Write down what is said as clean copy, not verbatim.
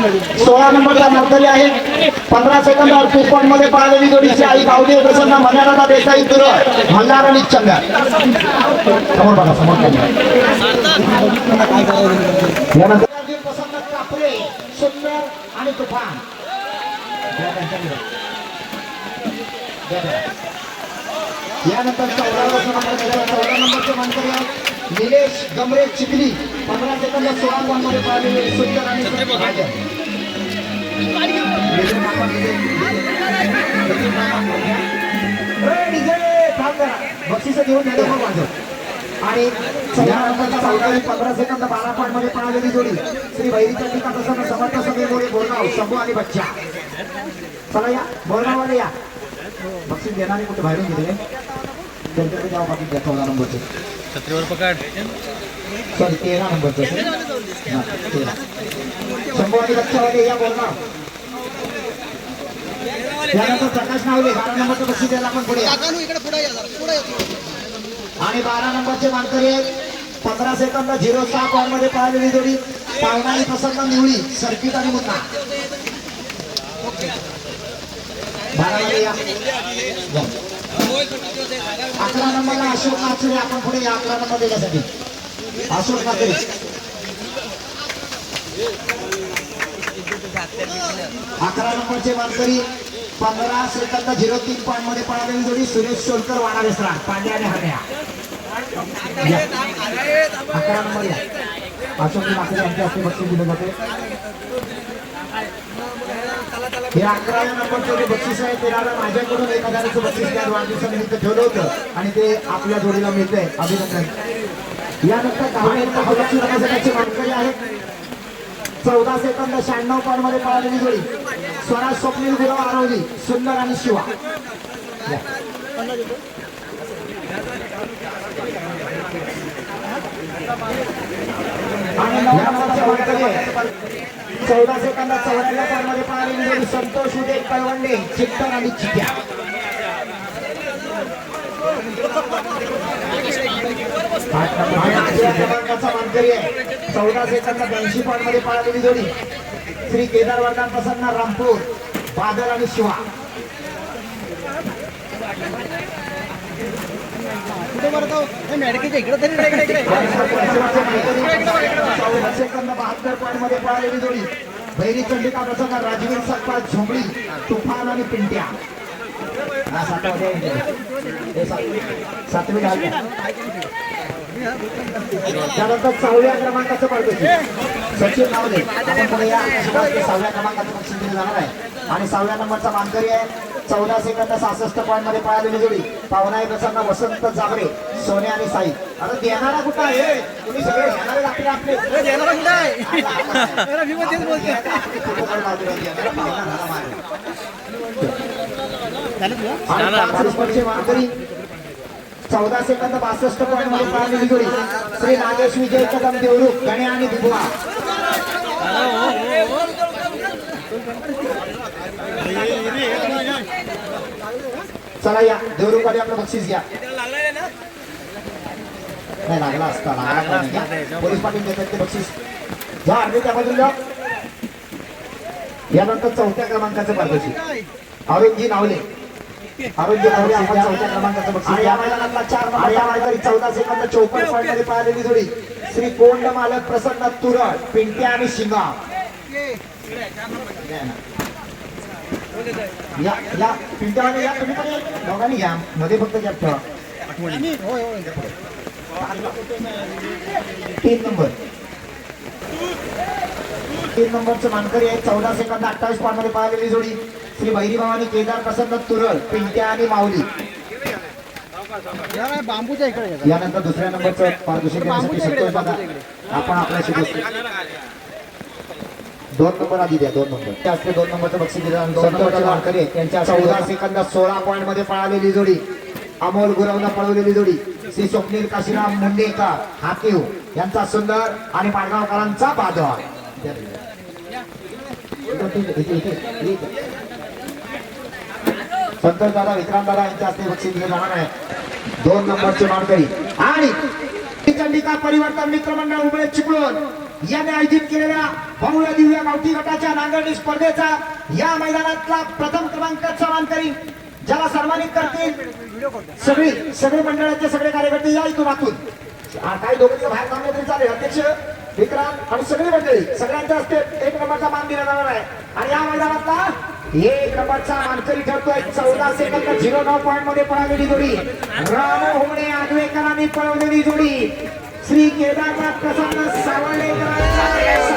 16 नंबरचा मानकरी आहे 15 सेकंद 38 पॉइंट मध्ये पळालेली जोडीची आई गावदेव प्रसन्न मन्याराधा देसाई तुरळ मल्हार आणि चंगा समोर बघा समोर यानंतर प्रसन्न कापरे सुंदर आणि तुफान यानंतर 14 नंबरचे मानकरी निलेश गमरे चिखली 15 सेकंद 16 पॉइंट मध्ये पळालेले सुंदर आणि बक्षीस घेऊन आणि 15 सेकंद 12 पॉइंट मध्ये पळालेली जोडी श्री भैरी चंडिका प्रसन्न समर्थ सभेमुळे बोरगाव शंभू आणि बच्चा चला या बोरगाववाले या बक्षीस देणारे कुठे बाहेरून गेले त्यांच्याकडे जाऊ बाकी द्या 14 नंबरचे छत्रीवर पकड सॉरी 13 नंबरचे शंभू आणि बच्चावाले या बोरगाव यानंतर प्रकाश नावले 12 नंबरचं बक्षीस द्यायला आपण पुढे आणि 12 नंबरचे मानकरी 15 सेकंद 06 पॉइंट मध्ये पळालेली जोडी पावना आणि प्रसन्न निवळी सर्किट आणि मुन्ना 11 नंबरला अशोक नाचरे आपण पुढे या 11 नंबर देण्यासाठी अशोक नाचरे 11 नंबरचे मानकरी 15 सेकंद 03 पॉइंट मध्ये पळालेली जोडी सुरेश सोलकर वाडा वेसरा पांड्या आणि हरण्या 11 नंबर या अशोक नाचरे यांच्या हस्ते बक्षीस दिलं जाते हे 11 नंबरचं जे बक्षीस आहे ते माझ्याकडून 1000चं बक्षीस त्या वाढदिवसानिमित्त ठेवलं होतं आणि ते आपल्या जोडीला मिळतंय अभिनंदन यानंतर 10 मानकरी आहेत 14 सेकंद 96 पॉइंट मध्ये पळालेली जोडी स्वराज स्वप्नील गुरव आरवली सुंदर आणि शिवा 14 सेकंद 94 पॉइंट मध्ये पळालेली जोडी संतोष उदय कळवंडे चित्तर आणि चित्या 14 सेकंद 82 पॉइंट मध्ये पळालेली जोडी श्री केदार वर्धन प्रसन्न रामपूर बादल आणि शिवा 72 पॉइंट मध्ये पळालेली जोडी भैरी चंडिका प्रसन्न राजवीर सकपाळ झोंबळी तुफान आणि पिंट्या 7वी त्यानंतर 6व्या क्रमांकाचं पडते सचिन नावले आपण पुढे या 6व्या क्रमांकाचं बक्षीस दिलं जाणार आहे आणि 6व्या नंबरचा मानकरी आहे 14 सेकंद 66 पॉइंट मध्ये पळालेली जोडी पावनाई प्रसन्न वसंत जाबरे सोने आणि साई आता देणारा कुठं आहे तुम्ही सगळे घेणारे आपले आपले देणारा कुठं आहे मानकरी 14 सेकंद 62 पॉइंट मध्ये पळालेली जोडी श्री नागेश विजय कदम देवरूख गणे आणि दिबुआ चला या देवरूखकडे आपलं बक्षीस घ्या नाही लागला असता पोलीस पाटील देतात ते बक्षीस जा अर्धे त्या बाजूला यानंतर 4थ्या क्रमांकाचं पारदर्शी अरुणजी नावले आपण 4थ्या क्रमांकाचं बक्षीस या मैदानातला 4 नंबर या मानकरी 14 सेकंद 54 पॉइंट मध्ये पळालेली जोडी श्री कोंड मालक प्रसन्न तुरळ पिंट्या आणि शिंगा या या पिंट्यावाले या तुम्ही पण दोघांनी घ्या मध्ये फक्त गॅप ठेवा 3 नंबरचं मानकरी आहे 14 सेकंद 28 पॉइंट मध्ये पळालेली जोडी श्री भैरी भवानी केदार प्रसन्न तुरळ पिंट्या आणि माऊली यानंतर 2ऱ्या नंबरचं पारितोषिक देण्यासाठी संतोष दादा आपण आपल्याशी 2 नंबर आधी द्या 2 नंबर त्याचे 2 नंबरचं बक्षीस दिलं संतोष मानकरी त्यांच्या 14 सेकंद 16 पॉइंट मध्ये पळालेली जोडी अमोल गुरवला पळवलेली जोडी श्री स्वप्नील काशीराम मुंडेकर हातीव यांचा सुंदर आणि पाडगावकरांचा बादल संतोष दादा विक्रांत दादा यांच्या हस्ते बक्षीस दिले जाणार आहे 2 नंबरचे मानकरी आणि चंडिका परिवर्तन मित्रमंडळ उभे चिपळूण याने आयोजित केलेल्या भव्य दिव्य गावठी गटाच्या नांगरणी स्पर्धेचा या मैदानातला प्रथम क्रमांकाचा मानकरी ज्याला सन्मानित करतील सगळे मंडळाचे सगळे कार्यकर्ते या इथून आतून काही दोघांचे बाहेर थांबले तरी चालेल. अध्यक्ष विक्रांत आणि सगळी मंडळी सगळ्यांच्या हस्ते 1 नंबरचा मान दिला जाणार आहे. आणि या मैदानातला 1 नंबरचा मानकरी ठरतोय 14 सेकंद 09 पॉइंट मध्ये पळालेली जोडी राम होमणे आगवेकरांनी पळवलेली जोडी श्री केदारनाथ प्रसन्न सावळेकर